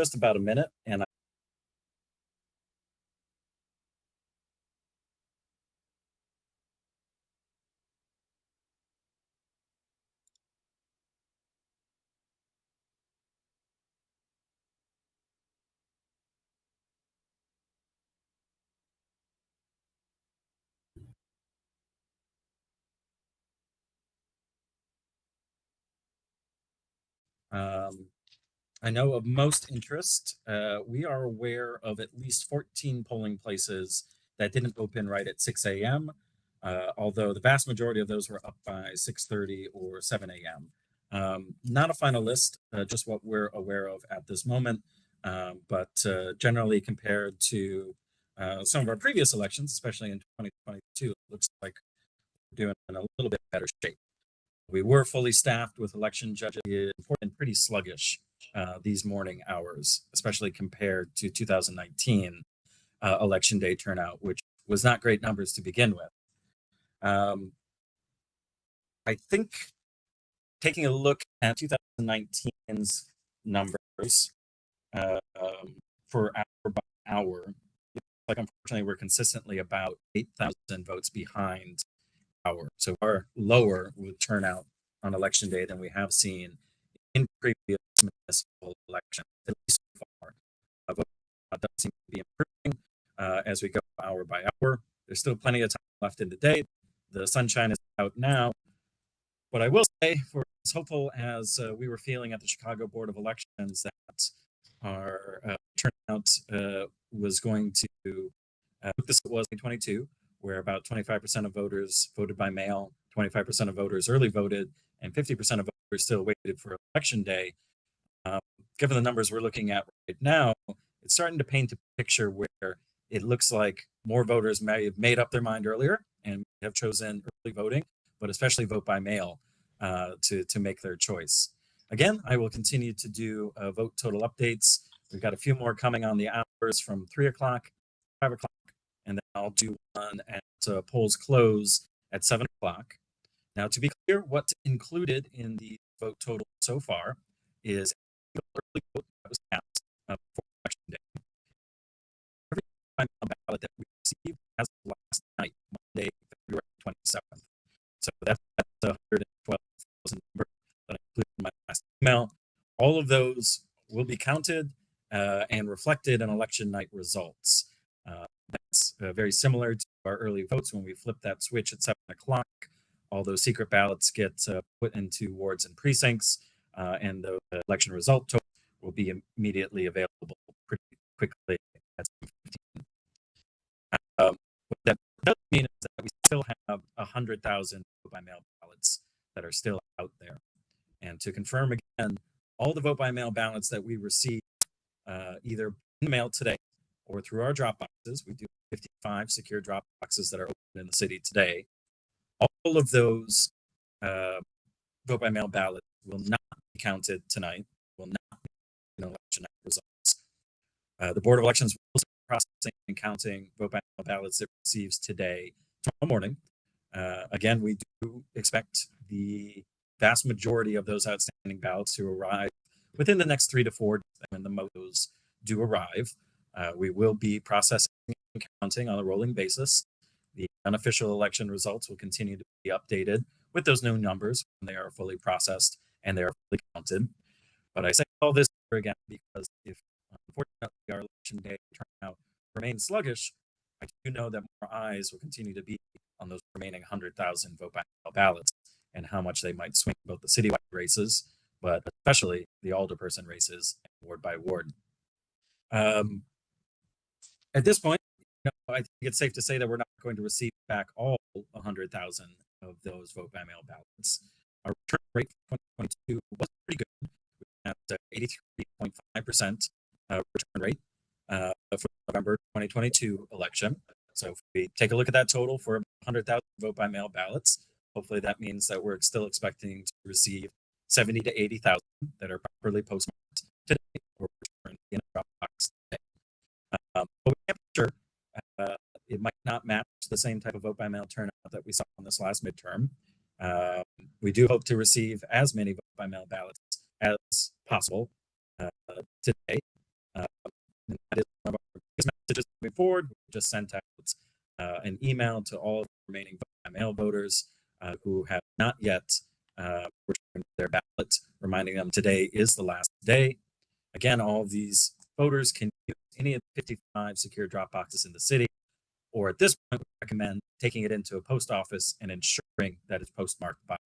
just about a minute, and I know of most interest. We are aware of at least 14 polling places that didn't open right at 6 a.m., although the vast majority of those were up by 6:30 or 7 a.m. Not a final list, just what we're aware of at this moment. But generally, compared to some of our previous elections, especially in 2022, it looks like we're doing in a little bit better shape. We were fully staffed with election judges and pretty sluggish these morning hours, especially compared to 2019 election day turnout, which was not great numbers to begin with. I think taking a look at 2019's numbers for hour by hour, like unfortunately we're consistently about 8,000 votes behind so far lower with turnout on election day than we have seen in previous municipal elections, at least so far. Vote does seem to be improving as we go hour by hour. There's still plenty of time left in the day. The sunshine is out now. What I will say, for as hopeful as we were feeling at the Chicago Board of Elections that our turnout was going to, this was 2022, where about 25% of voters voted by mail, 25% of voters early voted, and 50% of voters still waited for election day. Given the numbers we're looking at right now, it's starting to paint a picture where it looks like more voters may have made up their mind earlier and have chosen early voting, but especially vote by mail to make their choice. Again, I will continue to do vote total updates. We've got a few more coming on the hours from 3 o'clock, 5 o'clock, and then I'll do one at polls close at 7 o'clock. Now, to be clear, what's included in the vote total so far is early vote that was cast for election day. Every ballot that we received as of last night, Monday, February 27th. So that's 112,000 number that I included in my last email. All of those will be counted and reflected in election night results. That's very similar to our early votes when we flip that switch at 7 o'clock. All those secret ballots get put into wards and precincts, and the election result total will be immediately available pretty quickly at 7:15. What that does mean is that we still have 100,000 vote by mail ballots that are still out there. And to confirm again, all the vote by mail ballots that we receive either in the mail today or through our drop boxes, we do 55 secure drop boxes that are open in the city today. All of those vote by mail ballots will not be counted tonight, will not be in election results. The Board of Elections will start processing and counting vote by mail ballots it receives today, tomorrow morning. Again, we do expect the vast majority of those outstanding ballots to arrive within the next 3 to 4 days when the motos do arrive. We will be processing and counting on a rolling basis. The unofficial election results will continue to be updated with those new numbers when they are fully processed and they are fully counted. But I say all this again because if unfortunately our election day turnout remains sluggish, I do know that more eyes will continue to be on those remaining 100,000 vote by mail ballots and how much they might swing both the citywide races, but especially the alderperson races ward by ward. At this point, I think it's safe to say that we're not going to receive back all 100,000 of those vote by mail ballots. Our return rate for 2022 was pretty good at 83.5% return rate for the November 2022 election. So if we take a look at that total for 100,000 vote by mail ballots, hopefully that means that we're still expecting to receive 70 to 80,000 that are properly postmarked today or returned in a drop box today. But we can't be sure. It might not match the same type of vote by mail turnout that we saw in this last midterm. We do hope to receive as many vote by mail ballots as possible today. forward. We just sent out an email to all remaining mail voters who have not yet returned their ballot, reminding them today is the last day. Again, all of these voters can use any of the 55 secure drop boxes in the city, or at this point, we recommend taking it into a post office and ensuring that it's postmarked by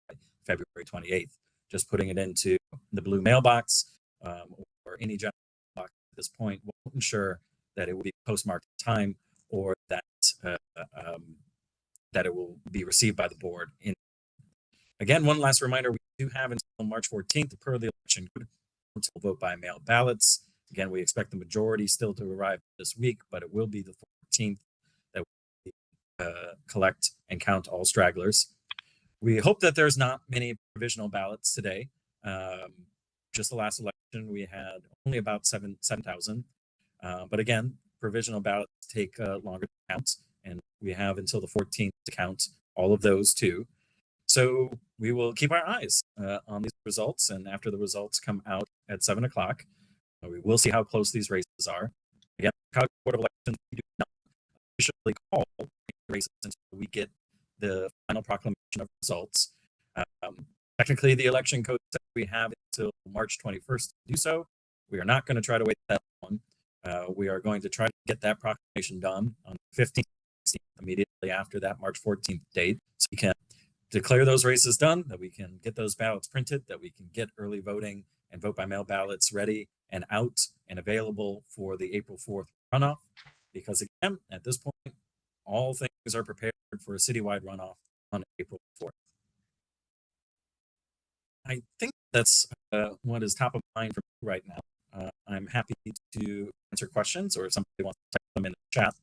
February 28th. Just putting it into the blue mailbox or any general box at this point will ensure that it will be postmarked in time, or that that it will be received by the board. Again, one last reminder, we do have until March 14th per the election code to vote by mail ballots. Again, we expect the majority still to arrive this week, but it will be the 14th that we collect and count all stragglers. We hope that there's not many provisional ballots today. Just the last election, we had only about 7,000. But again, provisional ballots take longer to count, and we have until the 14th to count all of those too. So we will keep our eyes on these results, and after the results come out at 7 o'clock, we will see how close these races are. Again, the Chicago Board of Elections, we do not officially call races until we get the final proclamation of results. Technically, the election code says we have until March 21st to do so. We are not going to try to wait that long. We are going to try to get that proclamation done on the 15th, 16th, immediately after that March 14th date, so we can declare those races done, that we can get those ballots printed, that we can get early voting and vote by mail ballots ready and out and available for the April 4th runoff. Because again, at this point, all things are prepared for a citywide runoff on April 4th. I think that's what is top of mind for me right now. I'm happy to answer questions, or if somebody wants to type them in the chat.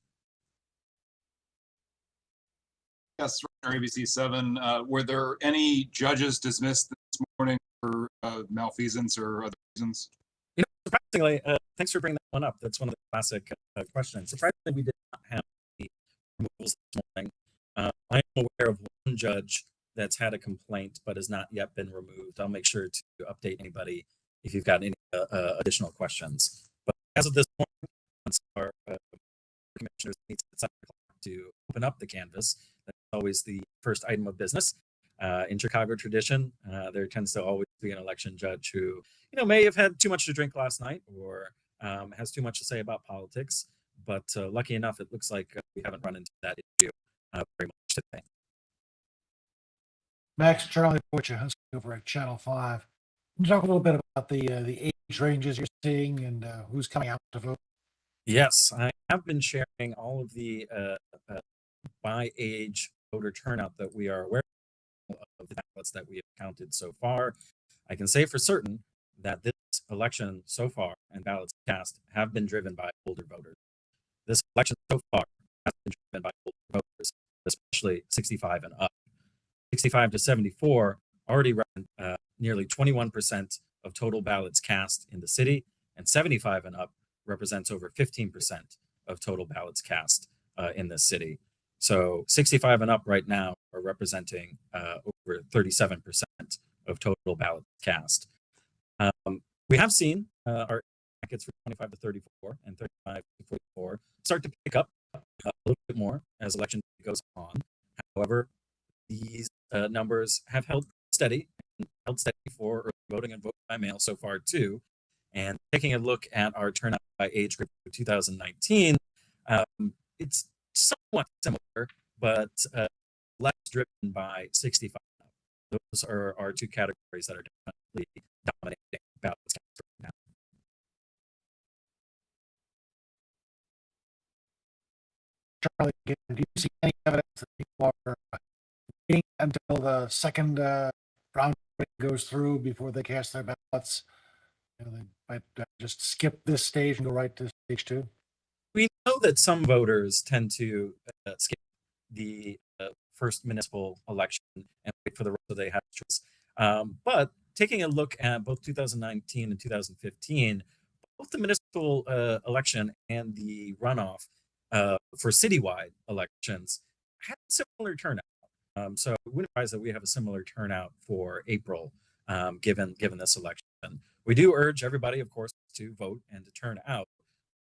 Yes, ABC 7. Were there any judges dismissed this morning for malfeasance or other reasons? You know, surprisingly, thanks for bringing that one up. That's one of the classic questions. Surprisingly, we did not have any removals this morning. I am aware of one judge that's had a complaint but has not yet been removed. I'll make sure to update anybody if you've got any additional questions. But as of this point, once our commissioners meet at 7 o'clock to open up the canvas, that's always the first item of business. In Chicago tradition, there tends to always be an election judge who, may have had too much to drink last night, or has too much to say about politics. But lucky enough, it looks like we haven't run into that issue very much today. Max Charlie Wojciechowski over at Channel 5. Can you talk a little bit about the age ranges you're seeing and who's coming out to vote? Yes, I have been sharing all of the by age voter turnout that we are aware of, the ballots that we have counted so far. I can say for certain that this election so far and ballots cast have been driven by older voters. This election so far has been driven by older voters, especially 65 and up. 65 to 74 already run nearly 21% of total ballots cast in the city, and 75 and up represents over 15% of total ballots cast in the city. So 65 and up right now are representing over 37% of total ballots cast. We have seen our brackets for 25 to 34 and 35 to 44 start to pick up a little bit more as election goes on. However, these numbers have held steady for early voting and vote by mail so far too. And taking a look at our turnout by age group for 2019, it's somewhat similar, but less driven by 65. Those are our two categories that are definitely dominating ballots right now. Charlie, do you see any evidence that people are waiting until the second round goes through before they cast their ballots? They might just skip this stage and go right to stage 2? We know that some voters tend to skip the first municipal election and wait for the rest of the House choice. But taking a look at both 2019 and 2015, both the municipal election and the runoff for citywide elections had a similar turnout. So it wouldn't surprise that we have a similar turnout for April, given this election. We do urge everybody, of course, to vote and to turn out,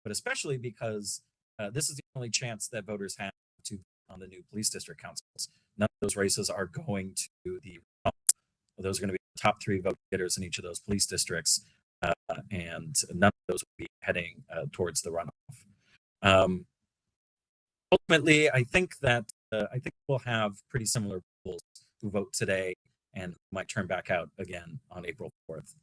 but especially because this is the only chance that voters have to vote on the new police district councils. None of those races are going to the runoff. Those are going to be the top 3 vote getters in each of those police districts, and none of those will be heading towards the runoff. Ultimately, I think we'll have pretty similar people who vote today and might turn back out again on April 4th.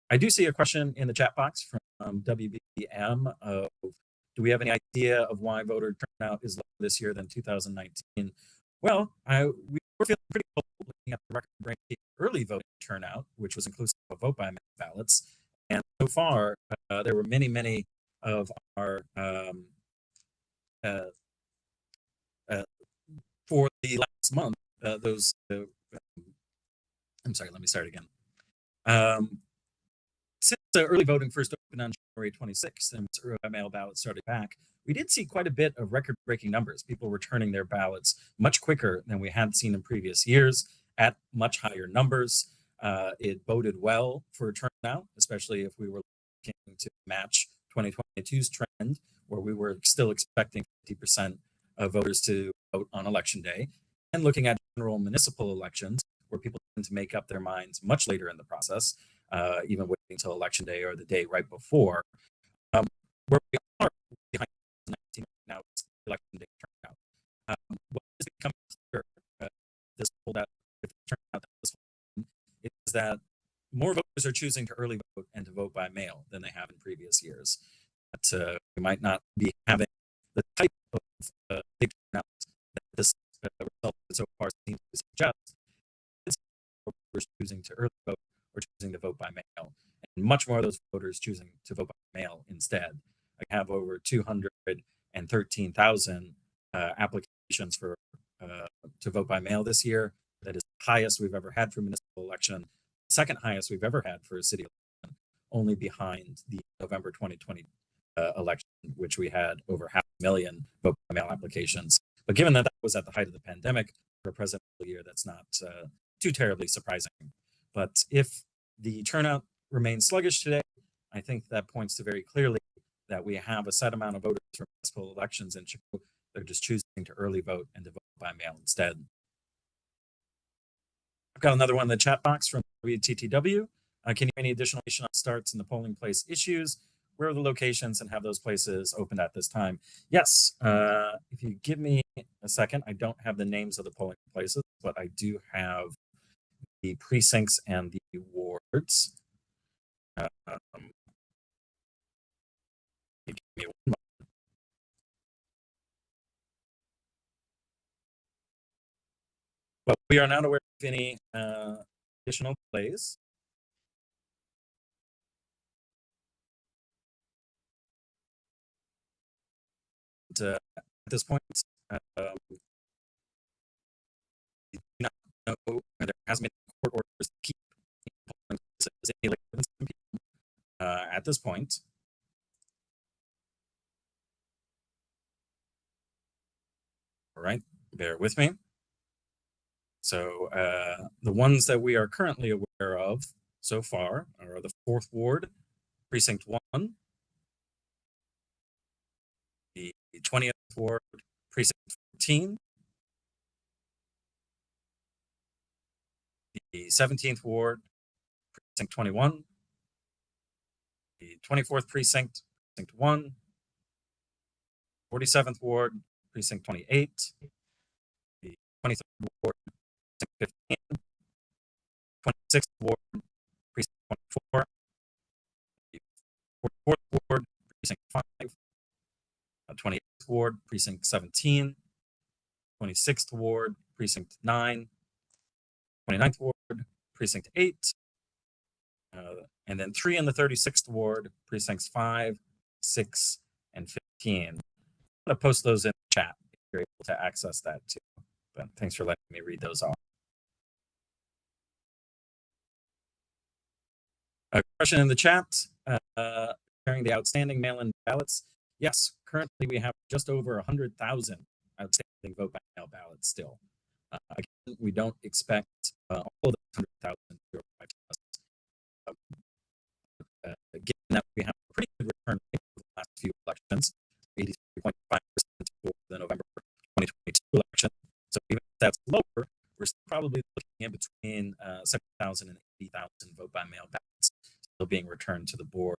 I do see a question in the chat box from WBM of, do we have any idea of why voter turnout is lower this year than 2019? Well, we were feeling pretty cool looking at the record-breaking early voting turnout, which was inclusive of vote-by-mail ballots. And so far, there were many of our for the last month, I'm sorry, let me start again. Since early voting first opened on January 26th and mail ballots started back, we did see quite a bit of record-breaking numbers. People returning their ballots much quicker than we had seen in previous years at much higher numbers. It boded well for turnout, especially if we were looking to match 2022's trend, where we were still expecting 50% of voters to vote on election day, and looking at general municipal elections, where people tend to make up their minds much later in the process, even waiting until election day or the day right before. Where we are behind 2019 now is election day turnout. What has become clear this holdout, if turnout is that more voters are choosing to early vote and to vote by mail than they have in previous years. But we might not be having the type of big turnout that this result so far seems to suggest. It's voters choosing to early vote or choosing to vote by mail, and much more of those voters choosing to vote by mail instead. I have over 213,000 applications for to vote by mail this year. That is the highest we've ever had for a municipal election, the second highest we've ever had for a city election, only behind the November 2020 election, which we had over 500,000 vote by mail applications. But given that that was at the height of the pandemic for a presidential year, that's not too terribly surprising. But if the turnout remains sluggish today, I think that points to very clearly that we have a set amount of voters for municipal elections in Chicago. They're just choosing to early vote and to vote by mail instead. I've got another one in the chat box from WTTW. Can you give any additional information on starts and the polling place issues? Where are the locations and have those places opened at this time? Yes, if you give me a second, I don't have the names of the polling places, but I do have the precincts and the wards. Give me one moment. But we are not aware of any additional delays. At this point, we do not know, there hasn't been court orders to keep polling places any later than 7 p.m. At this point. All right, bear with me. So the ones that we are currently aware of so far are the 4th Ward, Precinct 1, the 20th Ward, Precinct 14, the 17th Ward, Precinct 21, the 24th Precinct, Precinct 1, 47th Ward, Precinct 28, the 23rd Ward, Precinct 15, 26th Ward, Precinct 24, the 44th Ward, Precinct 5, 28th Ward, Precinct 17, 26th Ward, Precinct 9, 29th Ward, Precinct 8, and then 3 in the 36th Ward, Precincts 5, 6, and 15. I'm going to post those in the chat if you're able to access that too. But thanks for letting me read those off. A question in the chat, sharing the outstanding mail-in ballots. Yes, currently we have just over 100,000 outstanding vote by mail ballots still. Again, we don't expect all of those 100,000 to arrive to us. Given that we have a pretty good return rate over the last few elections, probably looking in between 7,000 and 80,000 vote by mail ballots still being returned to the board,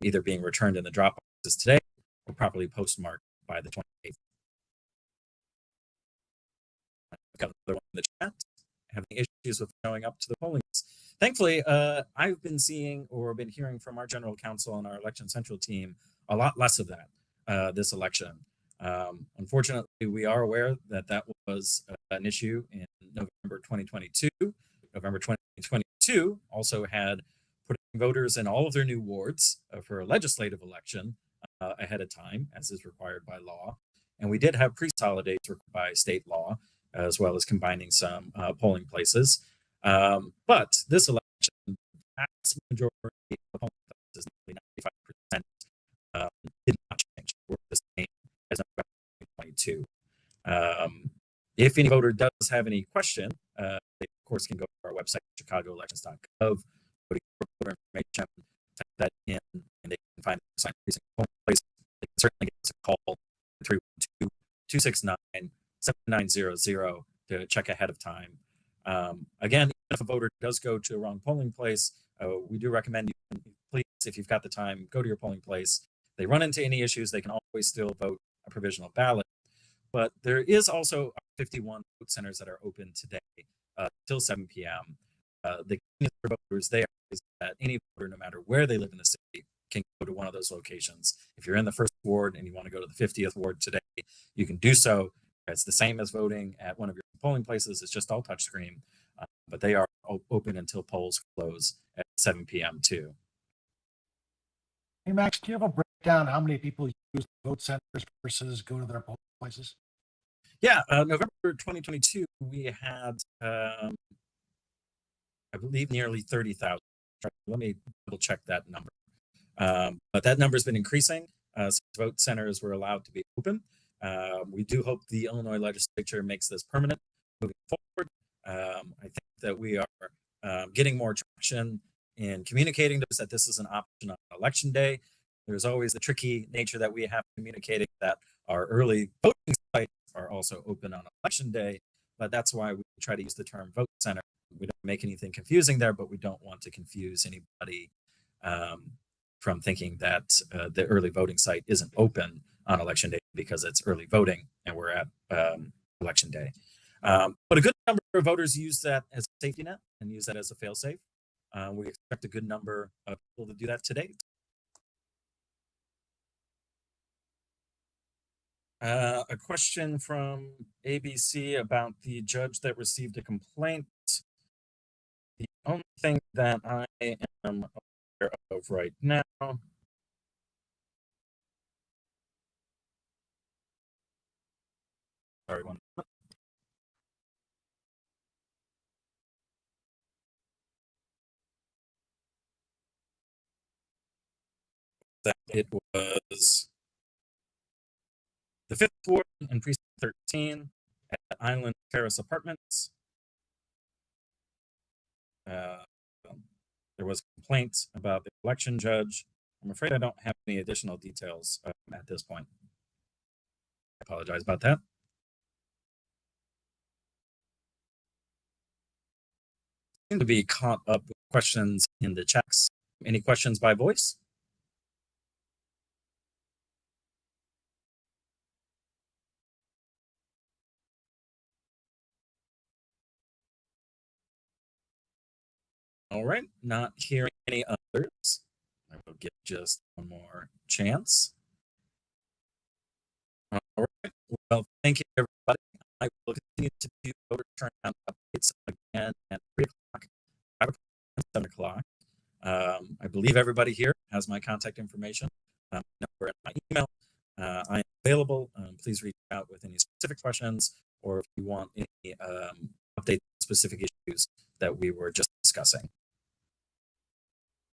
either being returned in the drop boxes today or properly postmarked by the 28th. I've got another one in the chat. Having issues with showing up to the polling place. Thankfully, I've been seeing or been hearing from our general counsel and our election central team a lot less of that this election. Unfortunately, we are aware that that was an issue in November 2022. November 2022 also had putting voters in all of their new wards for a legislative election ahead of time, as is required by law. And we did have pre-solidates by state law, as well as combining some polling places. But this election, the vast majority of polling places, 95%, did not change. Were the same as November 2022. If any voter does have any question, they of course can go to our website, chicagoelections.gov, go to voter information, type that in, and they can find the assigned precinct polling place. They can certainly give us a call, 312-269-7900, to check ahead of time. Again, if a voter does go to a wrong polling place, we do recommend you, please, if you've got the time, go to your polling place. If they run into any issues, they can always still vote a provisional ballot. But there is also 51 vote centers that are open today till 7 p.m. The key for voters there is that any voter, no matter where they live in the city, can go to one of those locations. If you're in the 1st ward and you want to go to the 50th ward today, you can do so. It's the same as voting at one of your polling places. It's just all touchscreen, but they are open until polls close at 7 p.m. too. Hey, Max, do you have a breakdown how many people use vote centers versus go to their polling places? Yeah, November 2022, we had, I believe, nearly 30,000. Let me double check that number. But that number has been increasing since vote centers were allowed to be open. We do hope the Illinois legislature makes this permanent moving forward. I think that we are getting more traction in communicating to us that this is an option on election day. There's always the tricky nature that we have communicating that our early voting sites are also open on election day, but that's why we try to use the term vote center. We don't make anything confusing there, but we don't want to confuse anybody from thinking that the early voting site isn't open on election day because it's early voting and we're at election day. But a good number of voters use that as a safety net and use that as a fail-safe. We expect a good number of people to do that today. A question from ABC about the judge that received a complaint. The only thing that I am aware of right now sorry, one moment. That it was the 5th ward in precinct 13 at Island Terrace Apartments. There was complaints about the election judge. I'm afraid I don't have any additional details at this point. I apologize about that. Seem to be caught up with questions in the chats. Any questions by voice? All right, not hearing any others. I will give just one more chance. All right, well, thank you, everybody. I will continue to do voter turnout updates again at 3 o'clock, 5 o'clock, and 7 o'clock. I believe everybody here has my contact information, number and my email. I am available. Please reach out with any specific questions or if you want any update specific issues that we were just discussing.